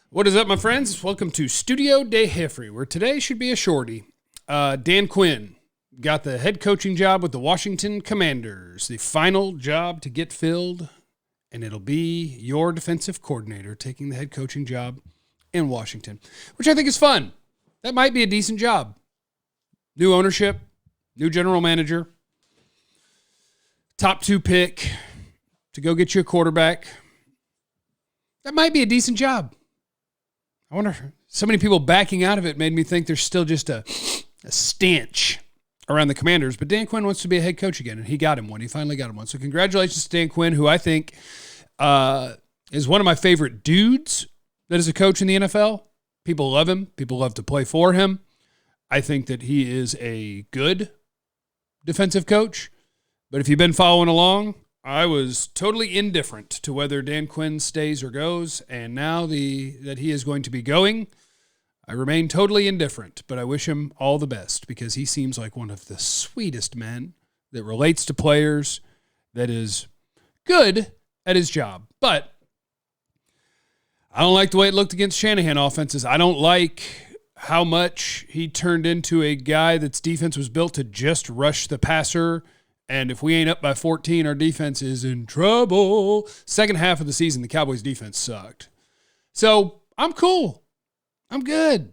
What is up, my friends? Welcome to Studio de Jeffrey, where today should be a shorty. Dan Quinn got the head coaching job with the Washington Commanders, the final job to get filled, and it'll be your defensive coordinator taking the head coaching job in Washington, which I think is fun. That might be a decent job. New ownership, new general manager, top 2 pick to go get you a quarterback. That might be a decent job. I wonder, so many people backing out of it made me think there's still just a stench around the Commanders. But Dan Quinn wants to be a head coach again, and he got him one. He finally got him one. So congratulations to Dan Quinn, who I think is one of my favorite dudes that is a coach in the NFL. People love him. People love to play for him. I think that he is a good defensive coach. But if you've been following along, I was totally indifferent to whether Dan Quinn stays or goes, and now that he is going to be going, I remain totally indifferent, but I wish him all the best because he seems like one of the sweetest men that relates to players, that is good at his job. But I don't like the way it looked against Shanahan offenses. I don't like how much he turned into a guy that's defense was built to just rush the passer. And if we ain't up by 14, our defense is in trouble. Second half of the season, the Cowboys' defense sucked. So I'm cool. I'm good.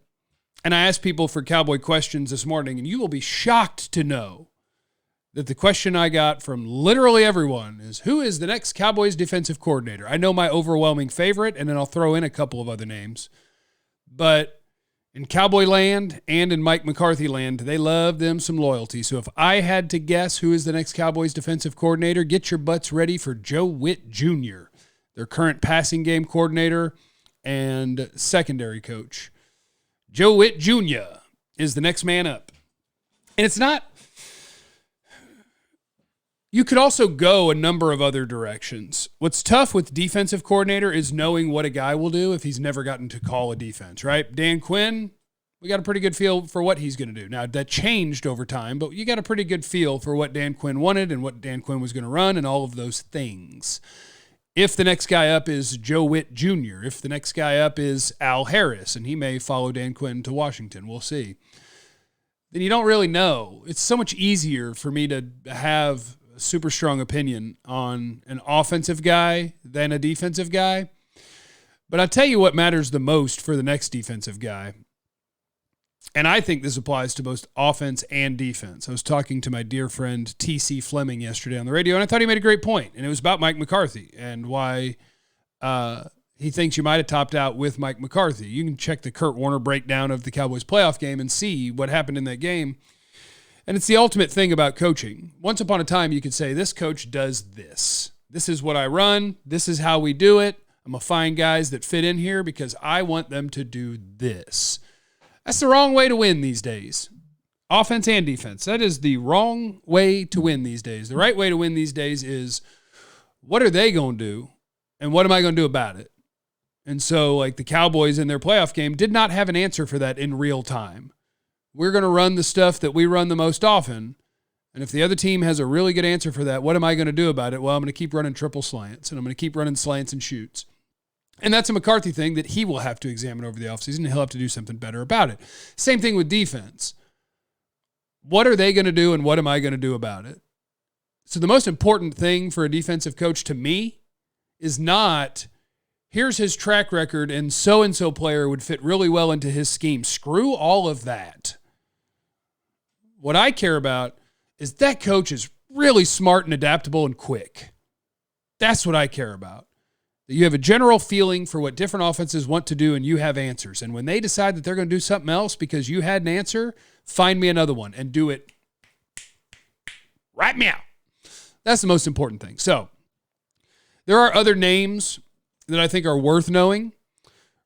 And I asked people for Cowboy questions this morning, and you will be shocked to know that the question I got from literally everyone is, who is the next Cowboys defensive coordinator? I know my overwhelming favorite, and then I'll throw in a couple of other names. But in Cowboy land and in Mike McCarthy land, they love them some loyalty. So if I had to guess who is the next Cowboys defensive coordinator, get your butts ready for Joe Witt Jr., their current passing game coordinator and secondary coach. Joe Witt Jr. is the next man up. And it's not... You could also go a number of other directions. What's tough with defensive coordinator is knowing what a guy will do if he's never gotten to call a defense, right? Dan Quinn, we got a pretty good feel for what he's going to do. Now, that changed over time, but you got a pretty good feel for what Dan Quinn wanted and what Dan Quinn was going to run and all of those things. If the next guy up is Joe Witt Jr., if the next guy up is Al Harris, and he may follow Dan Quinn to Washington, we'll see, then you don't really know. It's so much easier for me to have a super strong opinion on an offensive guy than a defensive guy. But I'll tell you what matters the most for the next defensive guy. And I think this applies to both offense and defense. I was talking to my dear friend T.C. Fleming yesterday on the radio, and I thought he made a great point. And it was about Mike McCarthy and why he thinks you might have topped out with Mike McCarthy. You can check the Kurt Warner breakdown of the Cowboys playoff game and see what happened in that game. And it's the ultimate thing about coaching. Once upon a time, you could say, this coach does this. This is what I run. This is how we do it. I'm going to find guys that fit in here because I want them to do this. That's the wrong way to win these days. Offense and defense. That is the wrong way to win these days. The right way to win these days is, what are they going to do? And what am I going to do about it? And so, like the Cowboys in their playoff game did not have an answer for that in real time. We're going to run the stuff that we run the most often. And if the other team has a really good answer for that, what am I going to do about it? Well, I'm going to keep running triple slants, and I'm going to keep running slants and shoots. And that's a McCarthy thing that he will have to examine over the offseason, and he'll have to do something better about it. Same thing with defense. What are they going to do, and what am I going to do about it? So the most important thing for a defensive coach to me is not, here's his track record, and so player would fit really well into his scheme. Screw all of that. What I care about is that coach is really smart and adaptable and quick. That's what I care about. That you have a general feeling for what different offenses want to do and you have answers. And when they decide that they're going to do something else because you had an answer, find me another one and do it right meow. That's the most important thing. So there are other names that I think are worth knowing.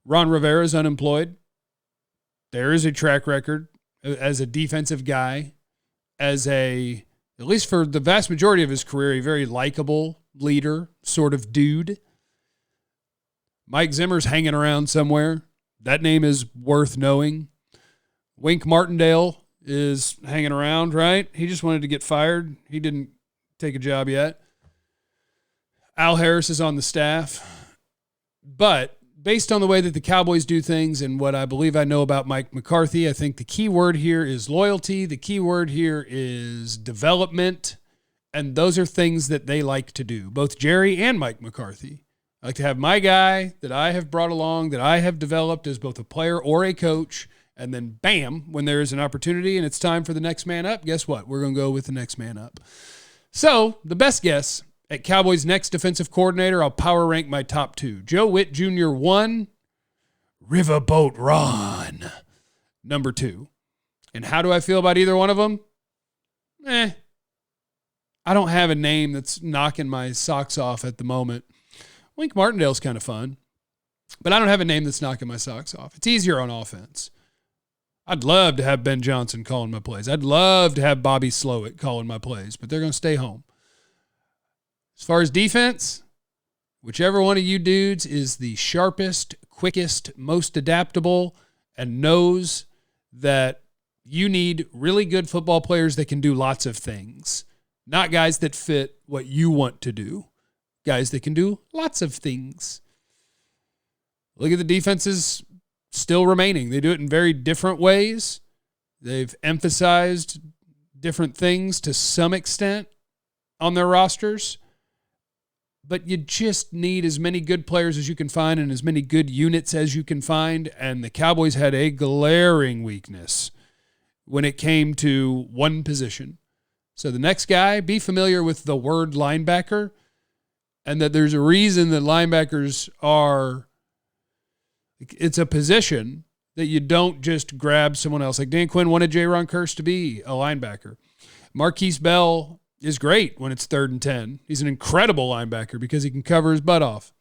Ron Rivera is unemployed. There is a track record as a defensive guy, at least for the vast majority of his career, a very likable leader sort of dude. Mike Zimmer's hanging around somewhere. That name is worth knowing. Wink Martindale is hanging around, right? He just wanted to get fired. He didn't take a job yet. Al Harris is on the staff. But based on the way that the Cowboys do things and what I believe I know about Mike McCarthy, I think the key word here is loyalty. The key word here is development. And those are things that they like to do, both Jerry and Mike McCarthy. I like to have my guy that I have brought along, that I have developed as both a player or a coach, and then bam, when there is an opportunity and it's time for the next man up, guess what? We're going to go with the next man up. So the best guess at Cowboys' next defensive coordinator, I'll power rank my top 2. Joe Witt Jr. 1, Riverboat Ron number 2. And how do I feel about either one of them? I don't have a name that's knocking my socks off at the moment. Wink Martindale's kind of fun, but I don't have a name that's knocking my socks off. It's easier on offense. I'd love to have Ben Johnson calling my plays. I'd love to have Bobby Slowick calling my plays, but they're going to stay home. As far as defense, whichever one of you dudes is the sharpest, quickest, most adaptable, and knows that you need really good football players that can do lots of things, not guys that fit what you want to do, guys that can do lots of things. Look at the defenses still remaining. They do it in very different ways. They've emphasized different things to some extent on their rosters. But you just need as many good players as you can find and as many good units as you can find. And the Cowboys had a glaring weakness when it came to one position. So the next guy, be familiar with the word linebacker, and that there's a reason that linebackers are, it's a position that you don't just grab someone else. Like Dan Quinn wanted J-Ron Kearse to be a linebacker. Marquise Bell is great when it's 3rd and 10. He's an incredible linebacker because he can cover his butt off.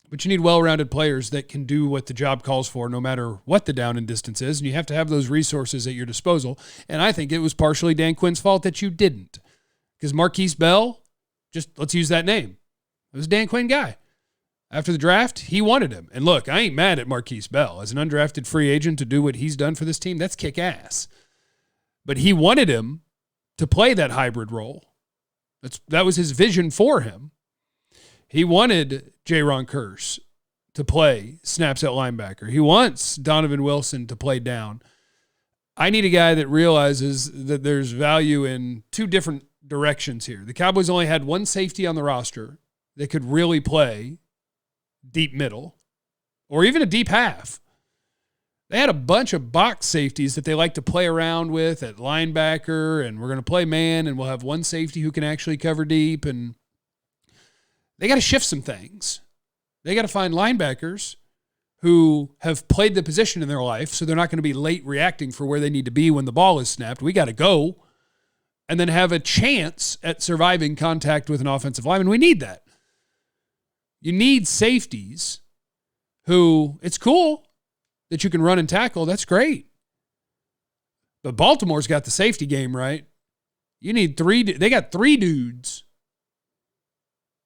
But you need well-rounded players that can do what the job calls for no matter what the down and distance is, and you have to have those resources at your disposal. And I think it was partially Dan Quinn's fault that you didn't. Because Marquise Bell, just let's use that name. It was a Dan Quinn guy. After the draft, he wanted him. And look, I ain't mad at Marquise Bell. As an undrafted free agent to do what he's done for this team, that's kick-ass. But he wanted him to play that hybrid role. That was his vision for him. He wanted J-Ron Kearse to play snaps at linebacker. He wants Donovan Wilson to play down. I need a guy that realizes that there's value in 2 different directions here. The Cowboys only had one safety on the roster that could really play deep middle or even a deep half. They had a bunch of box safeties that they like to play around with at linebacker, and we're going to play man, and we'll have one safety who can actually cover deep, and they got to shift some things. They got to find linebackers who have played the position in their life, so they're not going to be late reacting for where they need to be when the ball is snapped. We got to go and then have a chance at surviving contact with an offensive lineman. We need that. You need safeties who, it's cool that you can run and tackle. That's great. But Baltimore's got the safety game right. You need 3. They got 3 dudes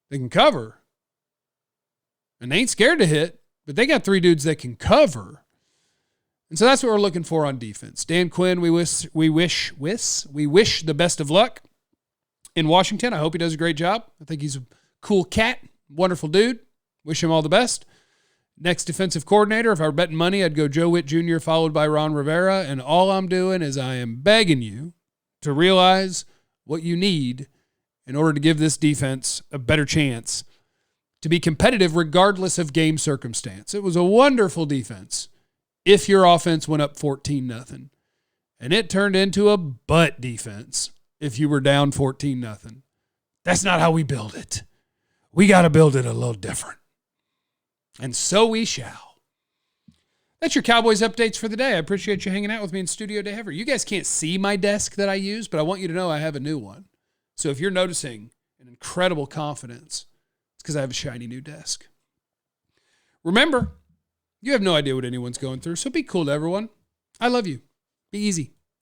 they can cover. And they ain't scared to hit, but they got 3 dudes that can cover. And so that's what we're looking for on defense. Dan Quinn, we wish the best of luck in Washington. I hope he does a great job. I think he's a cool cat, wonderful dude. Wish him all the best. Next defensive coordinator, if I were betting money, I'd go Joe Witt Jr. followed by Ron Rivera. And all I'm doing is I am begging you to realize what you need in order to give this defense a better chance to be competitive regardless of game circumstance. It was a wonderful defense if your offense went up 14-0. And it turned into a butt defense if you were down 14-0. That's not how we build it. We got to build it a little different. And so we shall. That's your Cowboys updates for the day. I appreciate you hanging out with me in Studio Day Ever. You guys can't see my desk that I use, but I want you to know I have a new one. So if you're noticing an incredible confidence, it's because I have a shiny new desk. Remember, you have no idea what anyone's going through, so be cool to everyone. I love you. Be easy.